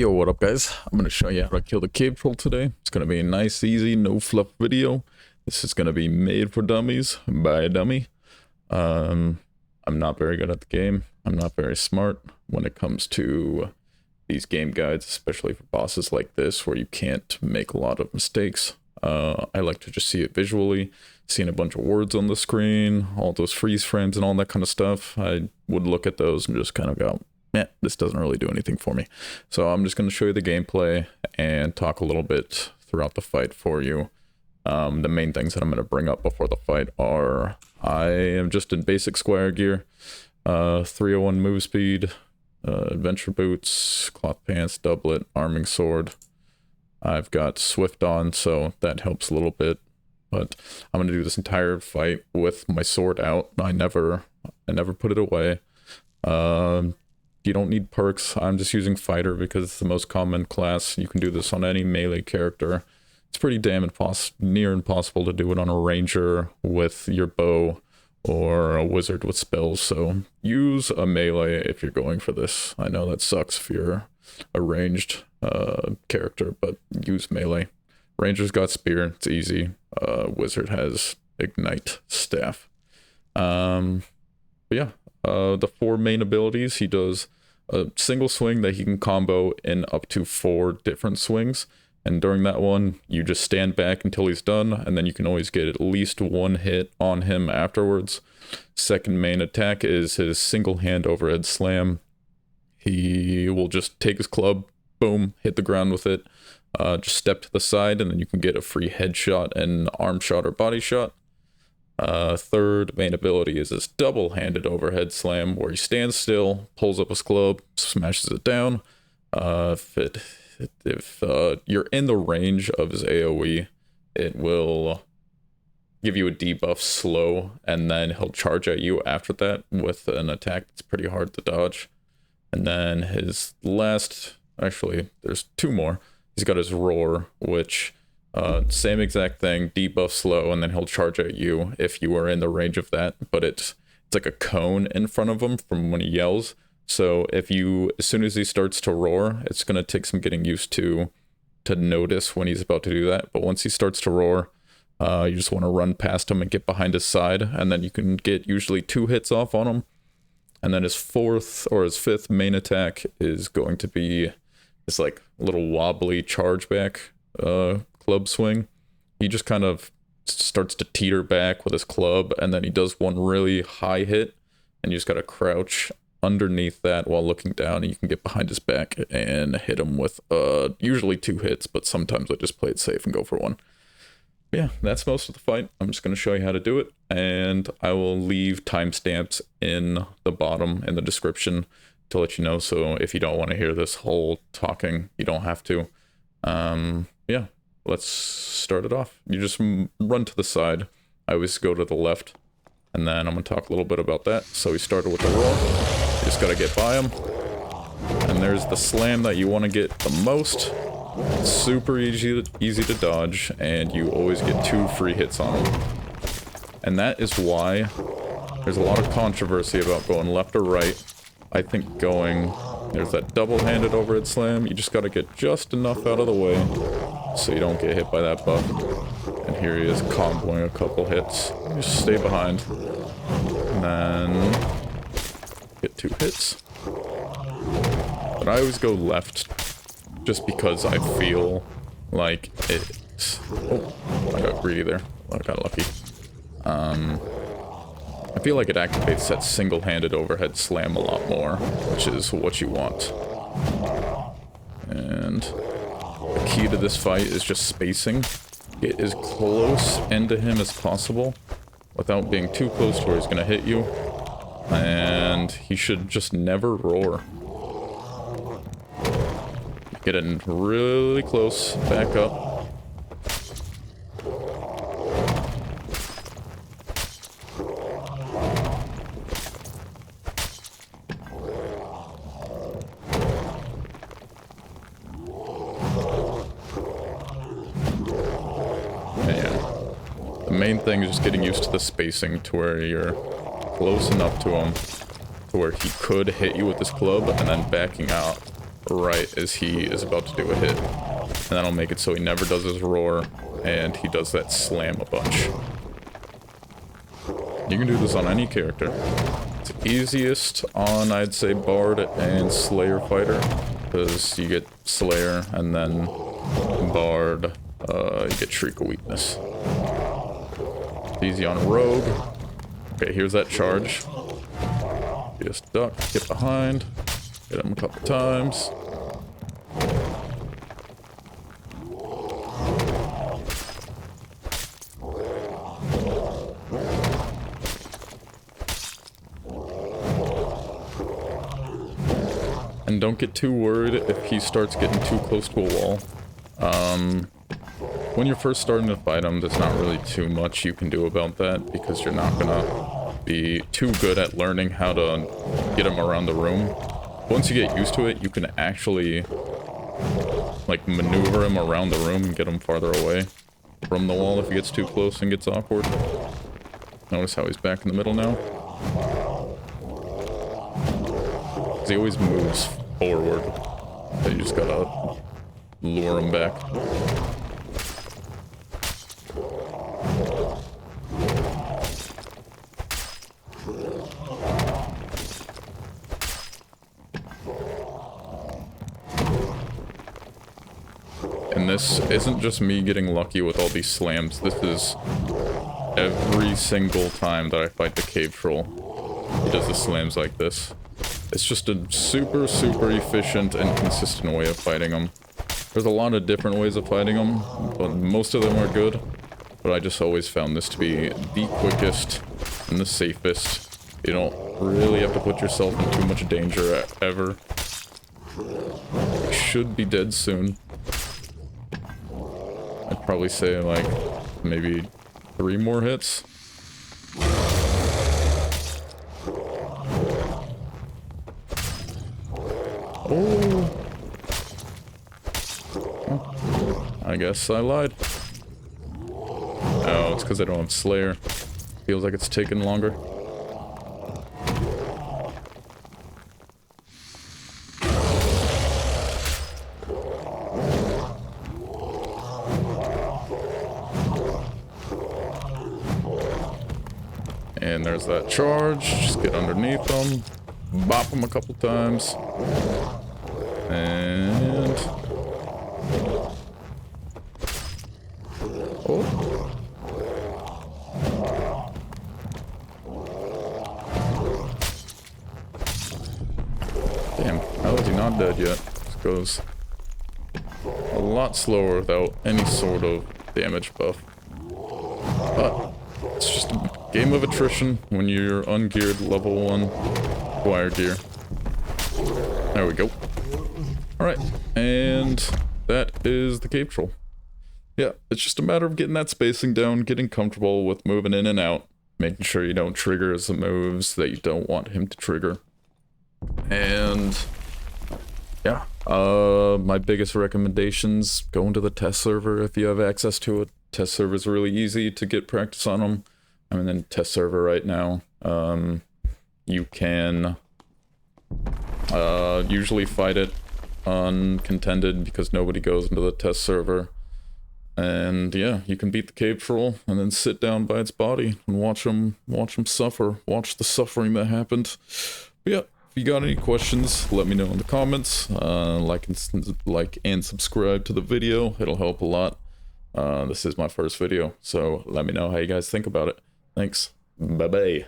Yo, what up guys? I'm going to show you how to kill the cave troll today. It's going to be a nice, easy, no fluff video. This is going to be made for dummies by a dummy. I'm not very good at the game. I'm not very smart when it comes to these game guides, especially for bosses like this where you can't make a lot of mistakes. I like to just see it visually, seeing a bunch of words on the screen, all those freeze frames and all that kind of stuff. I would look at those and just kind of go, this doesn't really do anything for me. So I'm just going to show you the gameplay and talk a little bit throughout the fight for you. The main things that I'm going to bring up before the fight are, I am just in basic squire gear, 301 move speed, adventure boots, cloth pants, doublet, arming sword. I've got swift on, so that helps a little bit, but I'm going to do this entire fight with my sword out. I never put it away. You don't need perks. I'm just using fighter because it's the most common class. You can do this on any melee character. It's pretty damn near impossible to do it on a ranger with your bow or a wizard with spells. So use a melee if you're going for this. I know that sucks if you're a ranged character, but use melee. Ranger's got spear. It's easy. Wizard has ignite staff. But yeah. The four main abilities, he does a single swing that he can combo in up to 4 different swings, and during that one you just stand back until he's done, and then you can always get at least 1 hit on him afterwards. Second main attack is his single hand overhead slam. He will just take his club, boom, hit the ground with it, just step to the side, and then you can get a free headshot and arm shot or body shot. Third main ability is this double-handed overhead slam where he stands still, pulls up his club, smashes it down. If you're in the range of his AoE, it will give you a debuff slow, and then he'll charge at you after that with an attack that's pretty hard to dodge. And then his last, actually there's 2 more. He's got his roar, which same exact thing, debuff slow, and then he'll charge at you if you are in the range of that, but it's like a cone in front of him from when he yells. So if you, as soon as he starts to roar, it's going to take some getting used to notice when he's about to do that. But once he starts to roar, you just want to run past him and get behind his side, and then you can get usually 2 hits off on him. And then his 4th or his 5th main attack is going to be this like little wobbly charge back club swing. He just kind of starts to teeter back with his club, and then he does one really high hit, and you just gotta crouch underneath that while looking down, and you can get behind his back and hit him with usually 2 hits, but sometimes I just play it safe and go for 1. Yeah, that's most of the fight. I'm just going to show you how to do it, and I will leave timestamps in the bottom in the description to let you know, so if you don't want to hear this whole talking, you don't have to. Yeah, let's start it off. You just run to the side. I always go to the left, and then I'm going to talk a little bit about that. So we started with the roll. You just got to get by him. And there's the slam that you want to get the most. It's super easy to dodge, and you always get 2 free hits on him. And that is why there's a lot of controversy about going left or right. I think there's that double-handed overhead slam. You just got to get just enough out of the way so you don't get hit by that buff. And here he is comboing a couple hits. Just stay behind. And then get 2 hits. But I always go left just because I feel like it's... Oh, I got greedy there. I got lucky. I feel like it activates that single-handed overhead slam a lot more, which is what you want. And the key to this fight is just spacing. Get as close into him as possible without being too close to where he's going to hit you. And he should just never roar. Get in really close, back up. The main thing is just getting used to the spacing to where you're close enough to him to where he could hit you with his club, and then backing out right as he is about to do a hit. And that'll make it so he never does his roar, and he does that slam a bunch. You can do this on any character. It's easiest on, I'd say, Bard and Slayer fighter, because you get Slayer, and then Bard, you get Shriek of Weakness. It's easy on Rogue. Okay, here's that charge. Just duck, get behind, hit him a couple times. And don't get too worried if he starts getting too close to a wall. When you're first starting to fight him, there's not really too much you can do about that, because you're not gonna be too good at learning how to get him around the room. Once you get used to it, you can actually like maneuver him around the room and get him farther away from the wall if he gets too close and gets awkward. Notice how he's back in the middle now. He always moves forward. So you just gotta lure him back. And this isn't just me getting lucky with all these slams. This is every single time that I fight the cave troll. He does the slams like this. It's just a super, super efficient and consistent way of fighting them. There's a lot of different ways of fighting them, but most of them are good. But I just always found this to be the quickest and the safest. You don't really have to put yourself in too much danger ever. You should be dead soon. I'd probably say like maybe 3 more hits. Oh. I guess I lied. Oh, it's because I don't have Slayer. Feels like it's taking longer. And there's that charge. Just get underneath them. Bop them a couple times. And... oh. Damn, how is he not dead yet? This goes a lot slower without any sort of damage buff. But it's just a game of attrition when you're ungeared level 1 acquire gear. There we go. Alright, and that is the cave troll. Yeah, it's just a matter of getting that spacing down, getting comfortable with moving in and out, making sure you don't trigger some moves that you don't want him to trigger. And yeah, my biggest recommendations, going to the test server if you have access to it. Test server is really easy to get practice on them. I'm in the test server right now. You can usually fight it uncontended because nobody goes into the test server. And yeah, you can beat the cave troll and then sit down by its body and watch them suffer, watch the suffering that happened. But yeah, if you got any questions, let me know in the comments. Like and subscribe to the video, it'll help a lot. This is my first video, so let me know how you guys think about it. Thanks, bye bye.